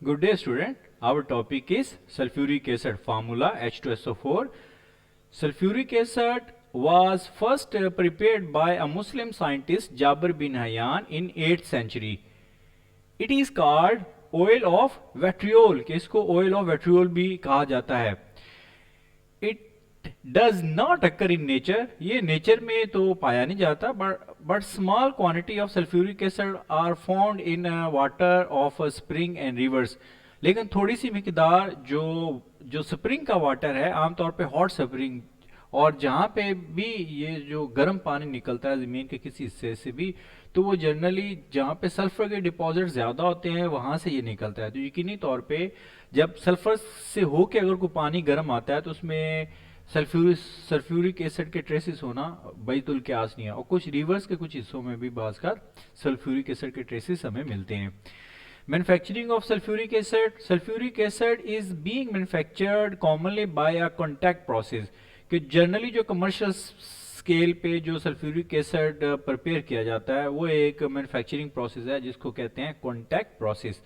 Good day, student. Our topic is sulfuric acid formula H2SO4. Sulfuric acid was first prepared by a Muslim scientist Jabir bin Hayyan in 8th century. It is called oil of vitriol, कि इसको oil of vitriol भी कहा जाता है. It does not occur in nature. ये nature में तो पाया नहीं जाता, but small quantity of sulfuric acid are found in water of spring and rivers. लेकिन थोड़ी सी मिकदार जो स्प्रिंग का वाटर है, आमतौर पे हॉट स्प्रिंग, और जहाँ पे भी ये जो गर्म पानी निकलता है ज़मीन के किसी हिस्से से भी, तो वो जनरली जहाँ पे सल्फर के डिपॉजिट ज़्यादा होते हैं वहाँ से ये निकलता है. तो यकीनी तौर पे जब सल्फर से होके अगर कोई पानी गर्म आता है तो उसमें सल्फ्यूरिक एसिड के ट्रेसेस होना बैतुल क्यास नहीं है. और कुछ रिवर्स के कुछ हिस्सों में भी बाज़ सल्फ्यूरिक एसिड के ट्रेसेस हमें मिलते हैं. Manufacturing of sulfuric acid. Sulfuric acid is being manufactured commonly by a contact process. कि जनरली जो कमर्शियल स्केल पे जो सल्फ्यूरिक एसिड प्रिपेयर किया जाता है वो एक मैन्युफैक्चरिंग प्रोसेस है जिसको कहते हैं contact process.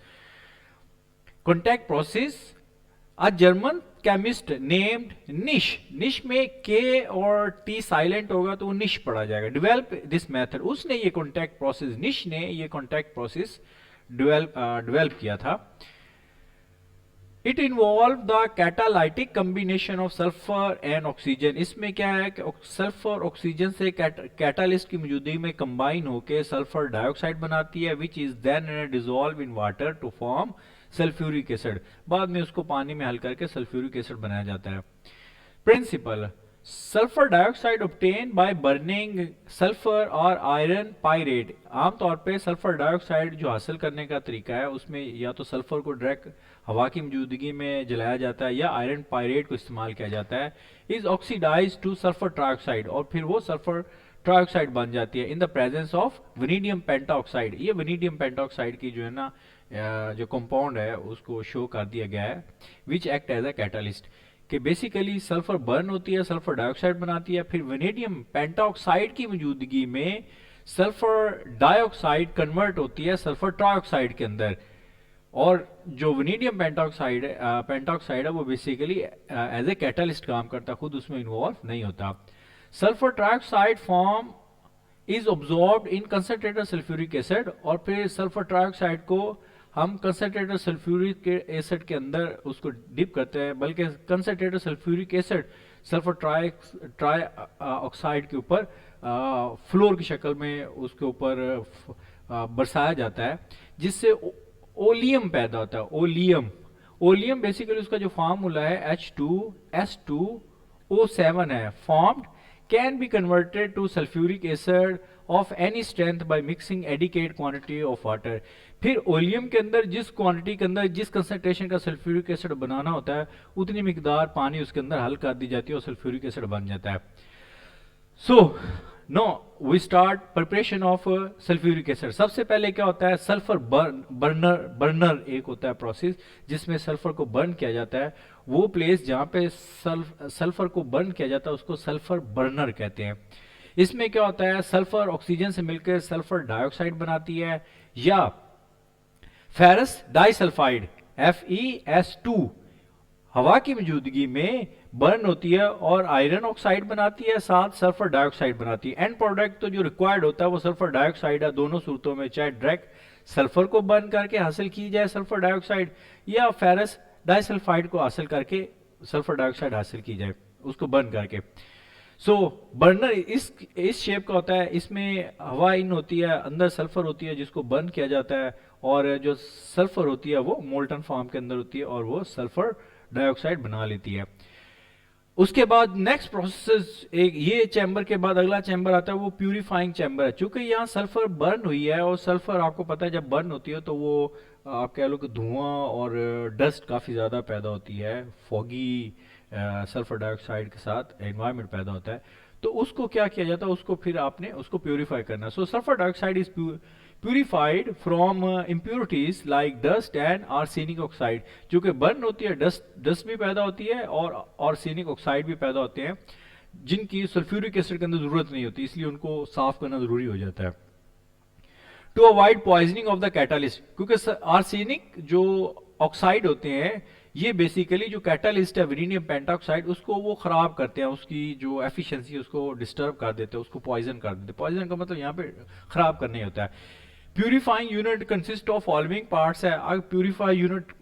Contact process. A German chemist named Nish, निश में K और T साइलेंट होगा तो वो निश पढ़ा जाएगा. Develop this method. उसने ये कॉन्टैक्ट प्रोसेस, निश ने ये कॉन्टैक्ट प्रोसेस डेवलप किया था. It involve the catalytic combination of sulphur and oxygen. इसमें क्या है कि सल्फर ऑक्सीजन से कैटालिस्ट की मौजूदगी में कंबाइन होकर सल्फर डाइऑक्साइड बनाती है, which is then dissolve in water to form sulphuric acid. बाद में उसको पानी में हल करके सल्फ्यूरिक एसिड बनाया जाता है. Principle. Sulphur dioxide obtain by burning sulphur और आयरन पायरेट. आमतौर पे सल्फर डाइऑक्साइड जो हासिल करने का तरीका है उसमें या तो सल्फर को डायरेक्ट हवा की मौजूदगी में जलाया जाता है या आयरन पायरेट को इस्तेमाल किया जाता है. Is oxidise to sulphur trioxide, और फिर वो सल्फर ट्राइऑक्साइड बन जाती है in the presence of vanadium pentoxide. ये वेनेडियम पेंटाऑक्साइड की जो है ना जो कंपाउंड है उसको शो कर दिया गया है, which act as a catalyst. कि बेसिकली सल्फर बर्न होती है, सल्फर डाइऑक्साइड बनाती है, फिर वेनेडियम पेंटाऑक्साइड की मौजूदगी में सल्फर डाइऑक्साइड कन्वर्ट होती है सल्फर ट्राइऑक्साइड के अंदर. और जो वेनेडियम पेंटाऑक्साइड है वो बेसिकली एज ए कैटालिस्ट काम करता है, खुद उसमें इन्वॉल्व नहीं होता. Sulphur trioxide form is absorbed in concentrated sulphuric acid, और फिर सल्फर ट्राइऑक्साइड को हम कंसंट्रेटेड सल्फ्यूरिक एसिड के अंदर उसको डिप करते हैं, बल्कि concentrated sulphuric acid sulphur try oxide के ऊपर फ्लोर की शक्ल में उसके ऊपर बरसाया जाता है, जिससे ओलियम पैदा होता है. ओलियम बेसिकली उसका जो फार्मूला है H2S2O7 है. Formed can be converted to sulphuric acid of any strength by mixing adequate quantity of water. फिर ओलियम के अंदर जिस क्वांटिटी के अंदर जिस कंसंट्रेशन का सल्फ्यूरिक एसिड बनाना होता है उतनी मिकदार पानी उसके अंदर हल कर दी जाती है और सल्फ्यूरिक एसिड बन जाता है. So no we start preparation of sulphuric acid. सबसे पहले क्या होता है, सल्फर बर्नर एक होता है प्रोसेस जिसमें सल्फर को बर्न किया जाता है. वो प्लेस जहाँ पे सल्फर को बर्न किया जाता है उसको सल्फर बर्नर कहते हैं. इसमें क्या होता है, सल्फर ऑक्सीजन से मिलकर सल्फर डाइऑक्साइड बनाती है, या फेरस डाइसल्फाइड FeS2 हवा की मौजूदगी में बर्न होती है और आयरन ऑक्साइड बनाती है, साथ सल्फर डाइऑक्साइड बनाती है. एंड प्रोडक्ट तो जो रिक्वायर्ड होता है वो सल्फर डाइऑक्साइड है. दोनों सूरतों में चाहे डायरेक्ट सल्फर को बर्न करके हासिल की जाए सल्फर डाइऑक्साइड, या फेरस डाइसल्फाइड को हासिल करके सल्फर डाइऑक्साइड हासिल की जाए उसको बर्न करके. सो बर्नर इस शेप का होता है. इसमें हवा इन होती है, अंदर सल्फर होती है जिसको बर्न किया जाता है, और जो सल्फर होती है वो मोल्टन फॉर्म के अंदर होती है और वो सल्फर डाइऑक्साइड बना लेती है. उसके बाद नेक्स्ट प्रोसेस, एक ये चैम्बर के बाद अगला चैम्बर आता है वो प्यूरिफाइंग चैम्बर है. चूंकि यहाँ सल्फर बर्न हुई है और सल्फर आपको पता है जब बर्न होती है तो वो आप कह लो कि धुआं और डस्ट काफ़ी ज़्यादा पैदा होती है, फॉगी सल्फर डाइऑक्साइड के साथ एनवायरनमेंट पैदा होता है. तो उसको क्या किया जाता है, उसको फिर आपने उसको प्यूरिफाई करना. So sulphur dioxide is purified from impurities like dust and arsenic oxide. जो कि बर्न होती है, डस्ट भी पैदा होती है और आर्सेनिक ऑक्साइड भी पैदा होते हैं जिनकी सल्फ्यूरिक एसिड के अंदर जरूरत नहीं होती, इसलिए उनको साफ करना जरूरी हो जाता है. To avoid poisoning of the catalyst, क्योंकि आर्सेनिक जो ऑक्साइड होते हैं ये बेसिकली जो कैटालिस्ट है वेरिनियम पेंटाऑक्साइड उसको वो खराब करते हैं, उसकी जो एफिशिएंसी है उसको डिस्टर्ब कर देते हैं, उसको पॉइजन कर देते हैं। पॉइजन का मतलब यहाँ पे खराब करने होता है। Purifying unit consist of following parts है। अगर प्यूरिफाई यूनिट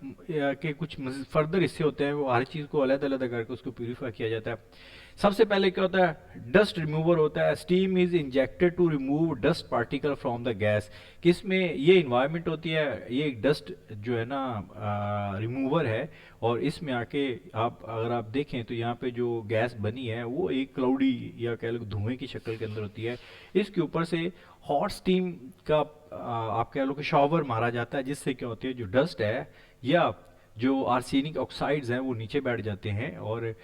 के कुछ फर्दर हिस्से होते हैं, वो हर चीज़ को अलग अलग करके उसको प्यूरिफाई किया जाता है। सबसे पहले क्या होता है, डस्ट रिमूवर होता है। Steam is injected to remove dust particle from the gas. किसमें ये इन्वायरमेंट होती है, ये एक डस्ट जो है ना रिमूवर है, और इसमें आके आप अगर आप देखें तो यहाँ पे जो गैस बनी है वो एक क्लाउडी या कह लो धुएं की शक्ल के अंदर होती है। इसके ऊपर से हॉट स्टीम का आप कह लो कि शॉवर मारा जाता है, जिससे क्या होती है जो डस्ट है या जो आर्सेनिक ऑक्साइड्स हैं वो नीचे बैठ जाते हैं और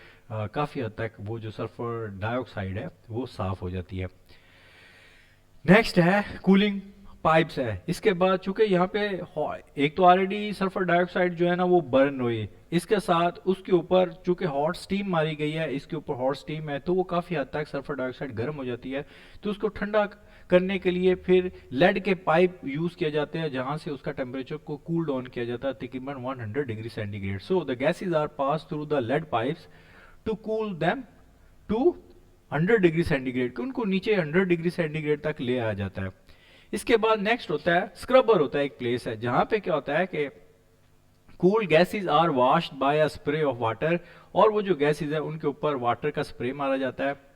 काफ़ी हद तक वो जो सल्फर डाइऑक्साइड है वो साफ हो जाती है। नेक्स्ट है कूलिंग पाइप्स है। इसके बाद चूंकि यहाँ पे एक तो ऑलरेडी सल्फर डाइऑक्साइड जो है ना वो बर्न हुई, इसके साथ उसके ऊपर चूंकि हॉट स्टीम मारी गई है, इसके ऊपर हॉट स्टीम है तो वो काफ़ी हद तक सल्फर डाइऑक्साइड गर्म हो जाती है। तो उसको ठंडा करने के लिए फिर लेड के पाइप यूज किए जाते हैं, जहां से उसका टेम्परेचर को कूल डाउन किया जाता है तकरीबन 100 degree centigrade. So the gases are pass through the lead pipes to cool them to 100 degree centigrade, कि उनको नीचे 100 डिग्री सेंटीग्रेड तक ले आया जाता है। इसके बाद नेक्स्ट होता है स्क्रबर होता है, एक प्लेस है जहां पे क्या होता है कि cool gases are washed by a spray of water, और वो जो गैसेज है उनके ऊपर वाटर का स्प्रे मारा जाता है।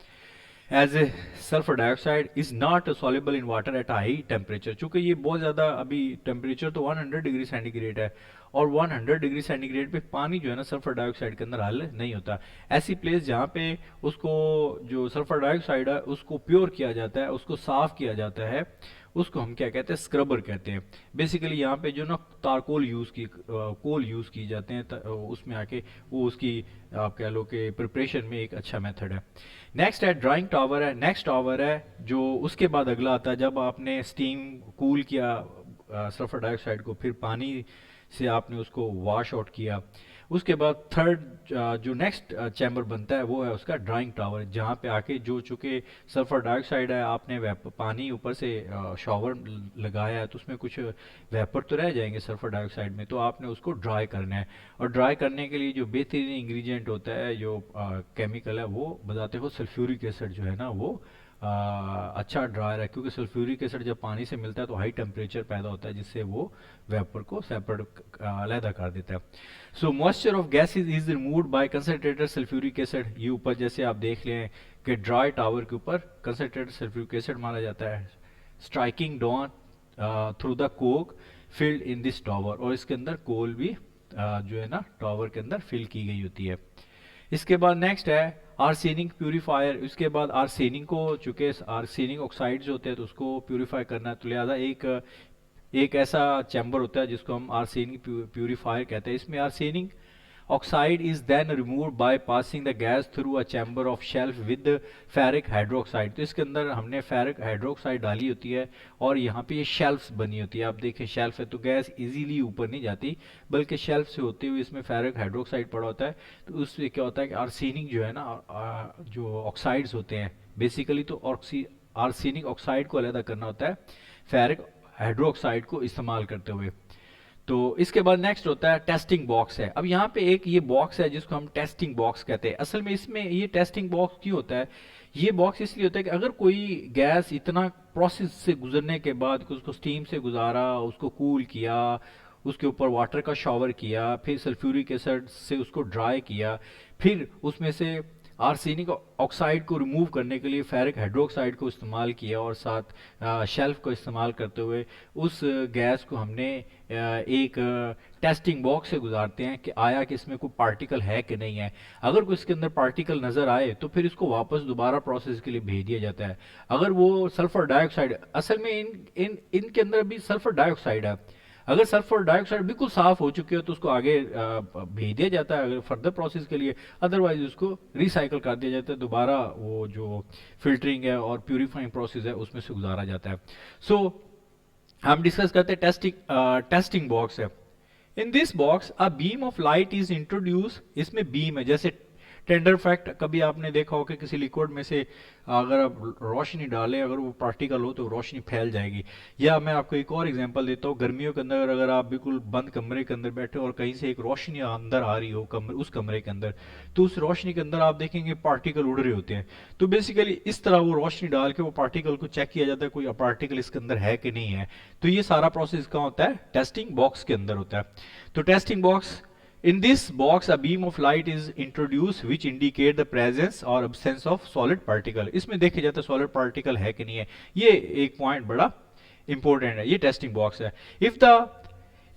As a sulphur dioxide is not soluble in water at high temperature. चूंकि ये बहुत ज़्यादा अभी टेम्परेचर तो 100 डिग्री सेंटीग्रेड है, और 100 डिग्री सेंटीग्रेड पे पानी जो है ना सल्फर डाइऑक्साइड के अंदर हल नहीं होता। ऐसी प्लेस जहाँ पे उसको जो सल्फर डाइऑक्साइड है उसको प्योर किया जाता है, उसको साफ किया जाता है, उसको हम क्या कहते हैं, स्क्रबर कहते हैं। बेसिकली यहाँ पे जो ना तारकोल कोल यूज़ की जाते हैं, उसमें आके वो उसकी आप कह लो कि प्रिपरेशन में एक अच्छा मेथड है। नेक्स्ट है ड्राइंग टावर है। नेक्स्ट टावर है जो उसके बाद अगला आता है, जब आपने स्टीम कूल किया सल्फर डाइऑक्साइड को, फिर पानी से आपने उसको वॉश आउट किया, उसके बाद थर्ड जो नेक्स्ट चैम्बर बनता है वो है उसका ड्राइंग टावर, जहाँ पे आके जो चूंकि सल्फर डाइऑक्साइड है आपने पानी ऊपर से शॉवर लगाया है तो उसमें कुछ वेपर तो रह जाएंगे सल्फर डाइऑक्साइड में, तो आपने उसको ड्राई करना है। और ड्राई करने के लिए जो बेहतरीन इंग्रेडिएंट होता है, जो केमिकल है, वो बताते हो सल्फ्यूरिक एसिड जो है ना वो अच्छा ड्रायर है, क्योंकि सल्फ्यूरिक एसिड जब पानी से मिलता है तो हाई टेम्परेचर पैदा होता है, जिससे वो वेपर को सेपरेट अलहदा कर देता है। So moisture of gases is removed by concentrated sulphuric acid. ये ऊपर जैसे आप देख लें कि ड्राई टावर के ऊपर कंसनट्रेटेड सल्फ्यूरिक एसिड मारा जाता है, striking down through the Coke filled in this tower, और इसके अंदर कोल भी जो है ना टावर के अंदर फिल की गई होती है। इसके बाद नेक्स्ट है आर्सेनिक प्यूरिफायर। इसके बाद आर्सेनिक को, चूंकि आर्सेनिक ऑक्साइड्स होते हैं तो उसको प्यूरिफाई करना है, तो लिहाजा एक ऐसा चैम्बर होता है जिसको हम आर्सेनिक प्यूरिफायर कहते हैं। इसमें arsenic oxide is then removed by passing the gas through a chamber of shelf with ferric hydroxide. तो इसके अंदर हमने फेरिक हाइड्रोक्साइड डाली होती है, और यहाँ पे ये शेल्फ्स बनी होती है। आप देखें शेल्फ है तो गैस इजीली ऊपर नहीं जाती, बल्कि शेल्फ से होते हुए इसमें फेरिक हाइड्रोक्साइड पड़ा होता है। तो उससे क्या होता है कि आर्सेनिक जो है ना जो ऑक्साइड्स होते हैं, बेसिकली तो आर्सेनिक ऑक्साइड को अलग करना होता है फेरिक हाइड्रोक्साइड को इस्तेमाल करते हुए। तो इसके बाद नेक्स्ट होता है टेस्टिंग बॉक्स है। अब यहाँ पे एक ये बॉक्स है जिसको हम टेस्टिंग बॉक्स कहते हैं। असल में इसमें ये टेस्टिंग बॉक्स क्यों होता है, ये बॉक्स इसलिए होता है कि अगर कोई गैस इतना प्रोसेस से गुजरने के बाद उसको स्टीम से गुजारा, उसको कूल किया, उसके ऊपर वाटर का शॉवर किया, फिर सल्फ्यूरिक एसिड से उसको ड्राई किया, फिर उसमें से आर्सेनिक ऑक्साइड को रिमूव करने के लिए फेरिक हाइड्रोक्साइड को इस्तेमाल किया, और साथ शेल्फ को इस्तेमाल करते हुए उस गैस को हमने एक टेस्टिंग बॉक्स से गुजारते हैं कि आया कि इसमें कोई पार्टिकल है कि नहीं है। अगर कोई इसके अंदर पार्टिकल नज़र आए तो फिर इसको वापस दोबारा प्रोसेस के लिए भेज दिया जाता है। अगर वो सल्फर डाइऑक्साइड, असल में इनके अंदर भी सल्फर डाइऑक्साइड है, अगर सल्फर डाइऑक्साइड बिल्कुल साफ हो चुके हो तो उसको आगे भेज दिया जाता है फर्दर प्रोसेस के लिए, अदरवाइज उसको रिसाइकल कर दिया जाता है, दोबारा वो जो फिल्टरिंग है और प्यूरिफाइंग प्रोसेस है उसमें से गुजारा जाता है। सो हम डिस्कस करते हैं टेस्टिंग बॉक्स है। In this box a beam of light is introduce. इसमें बीम है, जैसे टेंडर फैक्ट कभी आपने देखा हो कि किसी लिक्विड में से अगर आप रोशनी डालें, अगर वो पार्टिकल हो तो रोशनी फैल जाएगी। या मैं आपको एक और एग्जांपल देता हूँ, गर्मियों के अंदर अगर आप बिल्कुल बंद कमरे के अंदर बैठे और कहीं से एक रोशनी अंदर आ रही हो उस कमरे के अंदर, तो उस रोशनी के अंदर आप देखेंगे पार्टिकल उड़ रहे होते हैं। तो बेसिकली इस तरह वो रोशनी डाल के वो पार्टिकल को चेक किया जाता है कोई पार्टिकल इसके अंदर है कि नहीं है। तो ये सारा प्रोसेस कहाँ होता है? टेस्टिंग बॉक्स के अंदर होता है। तो testing box, in this box a beam of light is introduced which indicate the presence or absence of solid particle। इसमें देखे जाता है solid particle है कि नहीं है। ये एक पॉइंट बड़ा इंपॉर्टेंट है, ये टेस्टिंग बॉक्स है।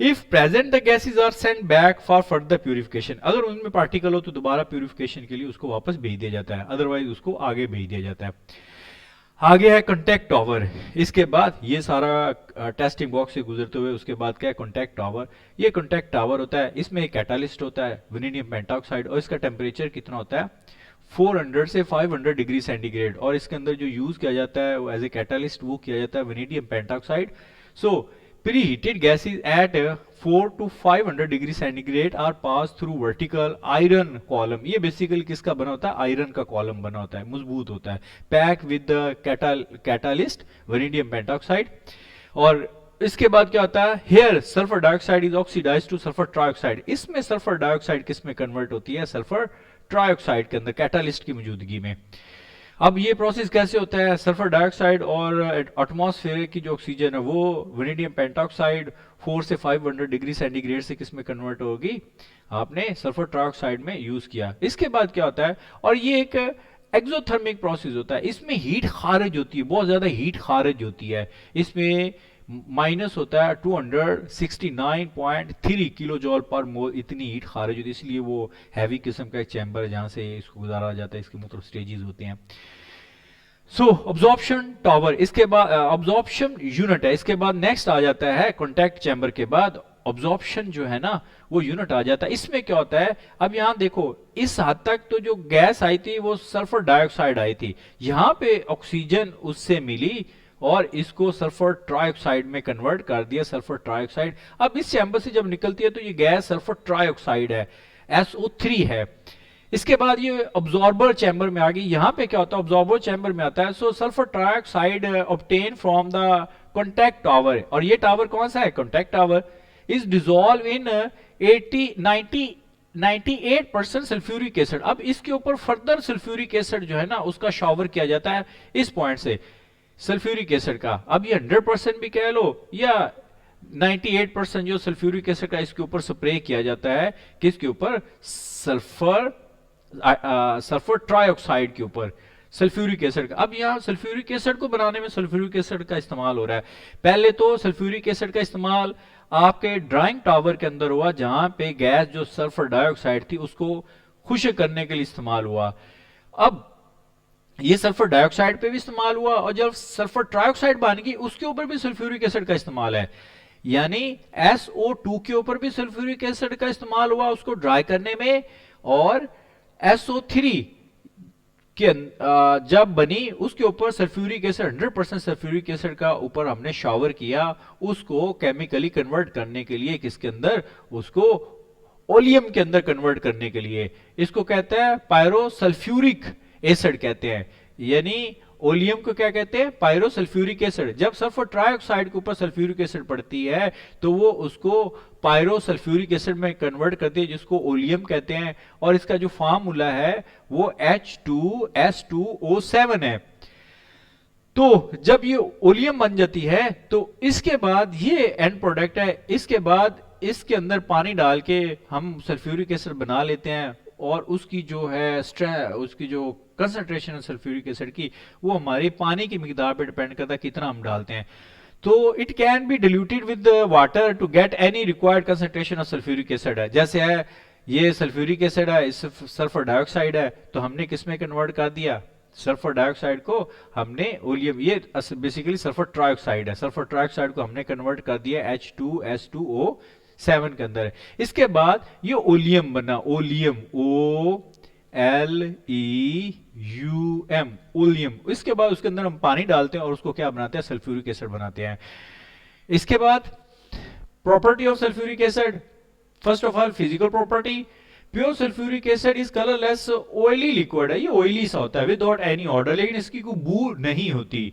if present the gases are sent back for further purification। अगर उनमें पार्टिकल हो तो दोबारा प्यूरिफिकेशन के लिए उसको वापस भेज दिया जाता है, अदरवाइज उसको आगे भेज दिया जाता है। आगे है कॉन्टैक्ट टावर। इसके बाद ये सारा टेस्टिंग बॉक्स से गुजरते हुए उसके बाद क्या है? Contact tower. ये कॉन्टैक्ट टावर होता है, इसमें एक कैटालिस्ट होता है वेनेडियम पेंटॉक्साइड, और इसका टेम्परेचर कितना होता है? 400 से 500 डिग्री सेंटीग्रेड। और इसके अंदर जो यूज किया जाता है वो एज ए कैटालिस्ट वो किया जाता है vanadium pentoxide. So preheated gases at 4 to 500 degree centigrade are pass through vertical iron column. ये बेसिकली किसका बना होता है? आयरन का कॉलम बना होता है, मजबूत होता है, pack with catalyst vanadium pentoxide. और इसके बाद क्या होता है? Here sulphur dioxide is oxidised to sulphur trioxide. इसमें सल्फर डाइऑक्साइड किस में कन्वर्ट होती है? सल्फर ट्राइऑक्साइड के अंदर, कैटालिस्ट की मौजूदगी में। अब ये प्रोसेस कैसे होता है? सल्फर डाइऑक्साइड और एटमॉस्फेयर की जो ऑक्सीजन है वो वेनेडियम पेंटॉक्साइड 4 से 500 डिग्री सेंटीग्रेड से किस में कन्वर्ट होगी? आपने सल्फर ट्राइऑक्साइड में यूज किया। इसके बाद क्या होता है? और ये एक एक्सोथर्मिक प्रोसेस होता है, इसमें हीट खारिज होती है, बहुत ज्यादा हीट खारिज होती है। इसमें माइनस होता है 269.3 किलो जॉल पर मोल, इतनी हीट खारिज होती है। इसलिए वो हैवी किस्म का एक चैम्बर है जहां से इसको गुजारा जाता है, इसके मुख्तलिफ स्टेजेस होते हैं। सो ऑब्जॉर्प्शन टावर, इसके बाद ऑब्जॉर्प्शन यूनिट है। इसके बाद नेक्स्ट आ जाता है कॉन्टैक्ट चैम्बर के बाद ऑब्जॉर्प्शन जो है ना वो यूनिट आ जाता है। इसमें क्या होता है? अब यहां देखो, इस हद तक तो जो गैस आई थी वो सल्फर डाइऑक्साइड आई थी, यहां पे ऑक्सीजन उससे मिली और इसको सल्फर ट्राइऑक्साइड में कन्वर्ट कर दिया, सल्फर ट्राइऑक्साइड। अब इस चैम्बर से जब निकलती है तो ये गैस सल्फर ट्राइऑक्साइड है, SO3 है। इसके बाद ये ऑब्जॉर्बर चैम्बर में आ गई। यहां पे क्या होता है? ऑब्जॉर्बर चैम्बर में आता है। So sulphur trioxide obtain from the contact tower, और ये टावर कौन सा है? Contact tower is dissolve in 98% sulphuric acid. अब इसके ऊपर फर्दर सल्फ्यूरिक एसिड जो है ना उसका शावर किया जाता है इस पॉइंट से, सल्फ्यूरिक एसिड का। अब ये 100% भी कह लो या 98% जो सल्फ्यूरिक एसिड का इसके ऊपर स्प्रे किया जाता है, किसके ऊपर? सल्फर ट्राइऑक्साइड के ऊपर, सल्फ्यूरिक एसिड का। अब यहाँ सल्फ्यूरिक एसिड को बनाने में सल्फ्यूरिक एसिड का इस्तेमाल हो रहा है। पहले तो सल्फ्यूरिक एसिड का इस्तेमाल आपके ड्राइंग टावर के अंदर हुआ, जहां पे गैस जो सल्फर डाइऑक्साइड थी उसको खुश्क करने के लिए इस्तेमाल हुआ। अब ये सल्फर डाइऑक्साइड पे भी इस्तेमाल हुआ, और जब सल्फर ट्राइऑक्साइड बन गई उसके ऊपर भी सल्फ्यूरिक एसिड का इस्तेमाल है। यानी SO2 के ऊपर भी सल्फ्यूरिक एसिड का इस्तेमाल हुआ उसको ड्राई करने में, और SO3 के जब बनी उसके ऊपर सल्फ्यूरिक एसिड 100% सल्फ्यूरिक एसिड का ऊपर हमने शावर किया उसको केमिकली कन्वर्ट करने के लिए, किसके अंदर? उसको ओलियम के अंदर कन्वर्ट करने के लिए। इसको कहते हैं पायरोसल्फ्यूरिक एसिड कहते हैं। यानी ओलियम को क्या कहते हैं? Pyrosulphuric acid. जब सल्फर ट्राइऑक्साइड के ऊपर सल्फ्यूरिक एसिड पड़ती है तो वो उसको पायरोसल्फ्यूरिक एसिड में कन्वर्ट करती है, जिसको ओलियम कहते हैं। और इसका जो फार्मूला है वो H2S2O7 है। तो जब ये ओलियम बन जाती है तो इसके बाद ये एंड प्रोडक्ट है। इसके बाद इसके अंदर पानी डाल के हम सल्फ्यूरिक एसिड बना लेते हैं, और उसकी जो है उसकी जो कंसंट्रेशन है सल्फ्यूरिक एसिड की वो हमारी पानी की मिकदार पर डिपेंड करता है कितना हम डालते हैं। तो it can be diluted with water to get any required concentration of sulphuric acid है। जैसे है ये सल्फ्यूरिक एसिड है, सल्फर डाइऑक्साइड है, तो हमने किस में कन्वर्ट कर दिया? सल्फर डाइऑक्साइड को हमने ओलियम, ये बेसिकली सल्फर ट्राइऑक्साइड है, सल्फर ट्राइऑक्साइड को हमने कन्वर्ट कर दिया H2S2O7 के अंदर। इसके बाद ये ओलियम बना, ओलियम OLEUM, ओलियम। इसके बाद उसके अंदर हम पानी डालते हैं और उसको क्या बनाते हैं? सल्फ्यूरिक एसिड बनाते हैं। इसके बाद property of sulphuric acid, first of all physical property, pure sulphuric acid is colourless oily liquid है, ये ऑयली सा होता है विदाउट एनी ऑर्डर, लेकिन इसकी कोई बू नहीं होती।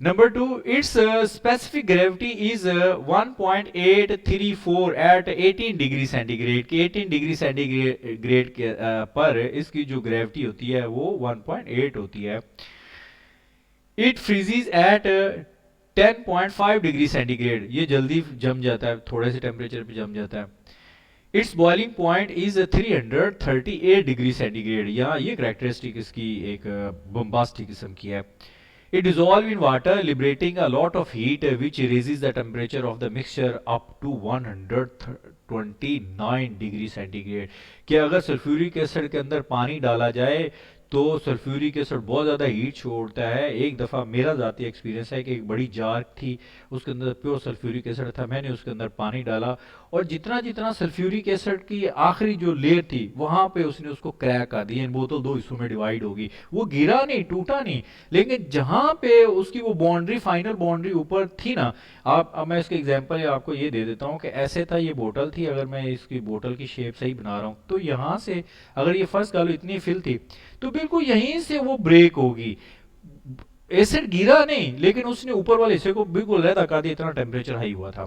Number two, its specific gravity is 1.834 at 18 degree centigrade की 18 डिग्री सेंटीग्रेड के पर इसकी जो ग्रेविटी होती है वो 1.8 होती है। It freezes at 10.5 degree centigrade, ये जल्दी जम जाता है, थोड़े से टेम्परेचर पे जम जाता है। It's boiling point is 338 degree centigrade, यहाँ ये करेक्टरिस्टिक इसकी एक बम्बास्टिक किस्म की है। It dissolves in water, liberating a lot of heat, which raises the temperature of the mixture up to 129 degree centigrade. कि अगर सल्फ्यूरिक एसिड के अंदर पानी डाला जाए तो सल्फ्यूरिक एसिड बहुत ज़्यादा हीट छोड़ता है। एक दफ़ा मेरा ज़ाती एक्सपीरियंस है कि एक बड़ी जार थी, उसके अंदर प्योर सल्फ्यूरिक एसिड था, मैंने उसके अंदर पानी डाला और जितना जितना सल्फ्यूरिक एसिड की आखिरी जो लेयर थी वहाँ पे उसने उसको क्रैक कर दिया, बोतल दो हिस्सों में डिवाइड होगी। वो गिरा नहीं, टूटा नहीं, लेकिन जहाँ पे उसकी वो बाउंड्री, फाइनल बाउंड्री ऊपर थी ना, आप अब मैं इसके एग्जांपल आपको ये दे देता हूँ कि ऐसे था, ये बोतल थी, अगर मैं इसकी बोतल की शेप सही बना रहा हूँ तो यहाँ से अगर ये फर्स्ट गालो इतनी फिल थी तो बिल्कुल यहीं से वो ब्रेक होगी। एसिड गिरा नहीं, लेकिन उसने ऊपर वाले हिस्से को बिल्कुल अलग कर दिया, इतना टेम्परेचर हाई हुआ था।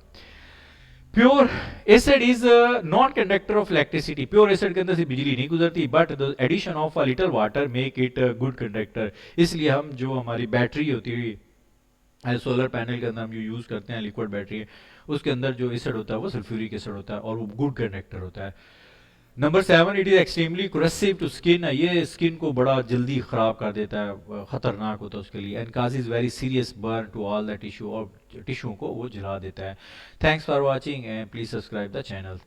Pure acid is not conductor of electricity, pure acid के अंदर से बिजली नहीं गुजरती, but the addition of a little water make it good conductor. इसलिए हम जो हमारी बैटरी होती है, सोलर पैनल के अंदर हम जो यूज करते हैं लिक्विड बैटरी, उसके अंदर जो एसिड होता है वो सल्फ्यूरिक एसिड होता है और वो गुड कंडक्टर होता है। Number 7, it is extremely corrosive to skin, ये स्किन को बड़ा जल्दी खराब कर देता है, खतरनाक होता है उसके लिए। And causes very serious burn to all the tissue, और टिश्यू को वो जला देता है। Thanks for watching and please subscribe the channel.